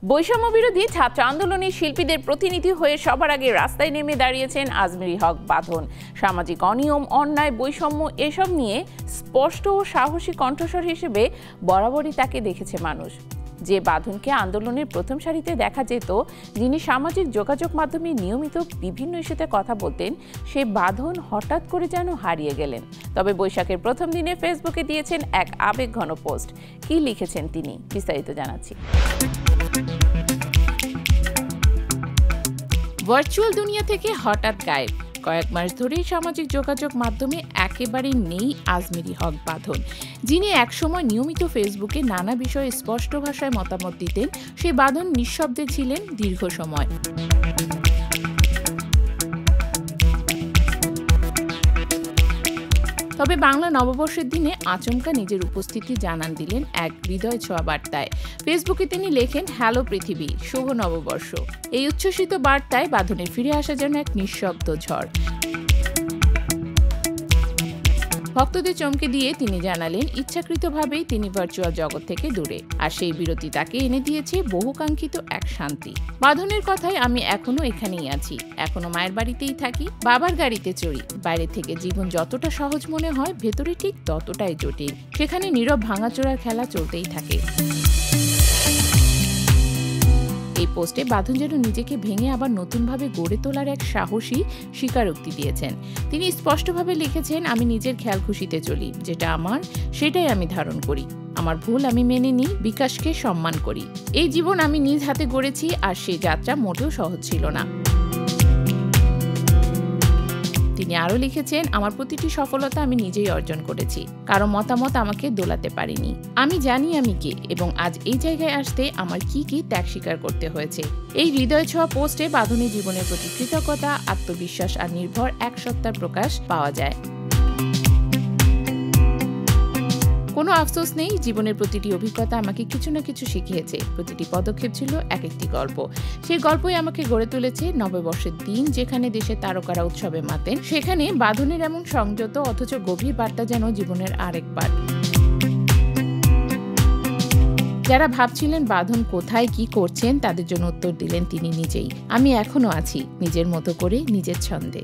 বৈষম্য বিরোধী ছাত্র আন্দোলনের শিল্পীদের প্রতিনিধি হয়ে সবার আগে রাস্তায় নেমে দাঁড়িয়েছেন আজমেরী হক বাঁধন। সামাজিক অনিয়ম, অন্যায়, বৈষম্য এসব নিয়ে স্পষ্ট ও সাহসী কণ্ঠস্বর হিসেবে বরাবরই তাকে দেখেছে মানুষ। যে বাঁধনকে আন্দোলনের প্রথম সারিতে দেখা যেত, যিনি সামাজিক যোগাযোগ মাধ্যমে নিয়মিত বিভিন্ন ইস্যুতে কথা বলতেন, সে বাঁধন হঠাৎ করে যেন হারিয়ে গেলেন। তবে বৈশাখের প্রথম দিনে ফেসবুকে দিয়েছেন এক আবেগঘন পোস্ট। কি লিখেছেন তিনি, বিস্তারিত জানাচ্ছি। ভার্চুয়াল দুনিয়া থেকে হঠাৎ গায়েব। কয়েক মাস ধরেই সামাজিক যোগাযোগ মাধ্যমে একেবারে নেই আজমেরী হক বাঁধন। যিনি একসময় নিয়মিত ফেসবুকে নানা বিষয়ে স্পষ্ট ভাষায় মতামত দিতেন, সেই বাঁধন নিঃশব্দে ছিলেন দীর্ঘ সময়। তবে বাংলা নববর্ষের দিনে আচমকা নিজের উপস্থিতি জানান দিলেন এক হৃদয় ছোঁয়া বার্তায়। ফেসবুকে তিনি লেখেন, হ্যালো পৃথিবী, শুভ নববর্ষ। এই উচ্ছ্বসিত বার্তায় বাঁধনের ফিরে আসা যেন এক নিঃশব্দ ঝড়। ভক্তদের চমকে দিয়ে তিনি জানালেন, ইচ্ছাকৃতভাবেই তিনি ভার্চুয়াল জগৎ থেকে দূরে, আর সেই বিরতি তাকে এনে দিয়েছে বহুকাঙ্ক্ষিত এক শান্তি। বাঁধনের কথায়, আমি এখনো এখানেই আছি, এখনো মায়ের বাড়িতেই থাকি, বাবার গাড়িতে চড়ি। বাইরে থেকে জীবন যতটা সহজ মনে হয়, ভেতরে ঠিক ততটাই জটিল। সেখানে নীরব ভাঙাচোরার খেলা চলতেই থাকে। এই পোস্টে বাঁধন যেন নিজেকে ভেঙে আবার নতুনভাবে গড়ে তোলার এক সাহসী স্বীকারোক্তি দিয়েছেন। তিনি স্পষ্টভাবে লিখেছেন, আমি নিজের খেয়াল খুশিতে চলি, যেটা আমার সেটাই আমি ধারণ করি। আমার ভুল আমি মেনে নিই, বিকাশকে সম্মান করি। এই জীবন আমি নিজ হাতে গড়েছি, আর সেই যাত্রা মোটেও সহজ ছিল না। তিনি আরও লিখেছেন, আমার প্রতিটি সফলতা আমি নিজেই অর্জন করেছি, কারো মতামত আমাকে দোলাতে পারেনি। আমি জানি আমি কে, এবং আজ এই জায়গায় আসতে আমার কি কি ত্যাগ স্বীকার করতে হয়েছে। এই হৃদয় ছোঁয়া পোস্টে বাঁধনের জীবনের প্রতি কৃতজ্ঞতা, আত্মবিশ্বাস আর নির্ভর এক সত্তার প্রকাশ পাওয়া যায়। কোনো আফসোস নেই, জীবনের প্রতিটি অভিজ্ঞতা আমাকে কিছু না কিছু শিখিয়েছে। প্রতিটি পদক্ষেপ ছিল এক একটি গল্প। সেই গল্পই আমাকে গড়ে তুলেছে নববর্ষের দিন, যেখানে দেশের তারকারা উৎসবে মাতেন, সেখানে বাঁধনের এমন সংযত অথচ গভীর বার্তা যেন জীবনের আরেক পাঠ। যারা ভাবছিলেন বাঁধন কোথায় কি করছেন, তাদের জন্য উত্তর দিলেন তিনি নিজেই, আমি এখনো আছি, নিজের মতো করে, নিজের ছন্দে।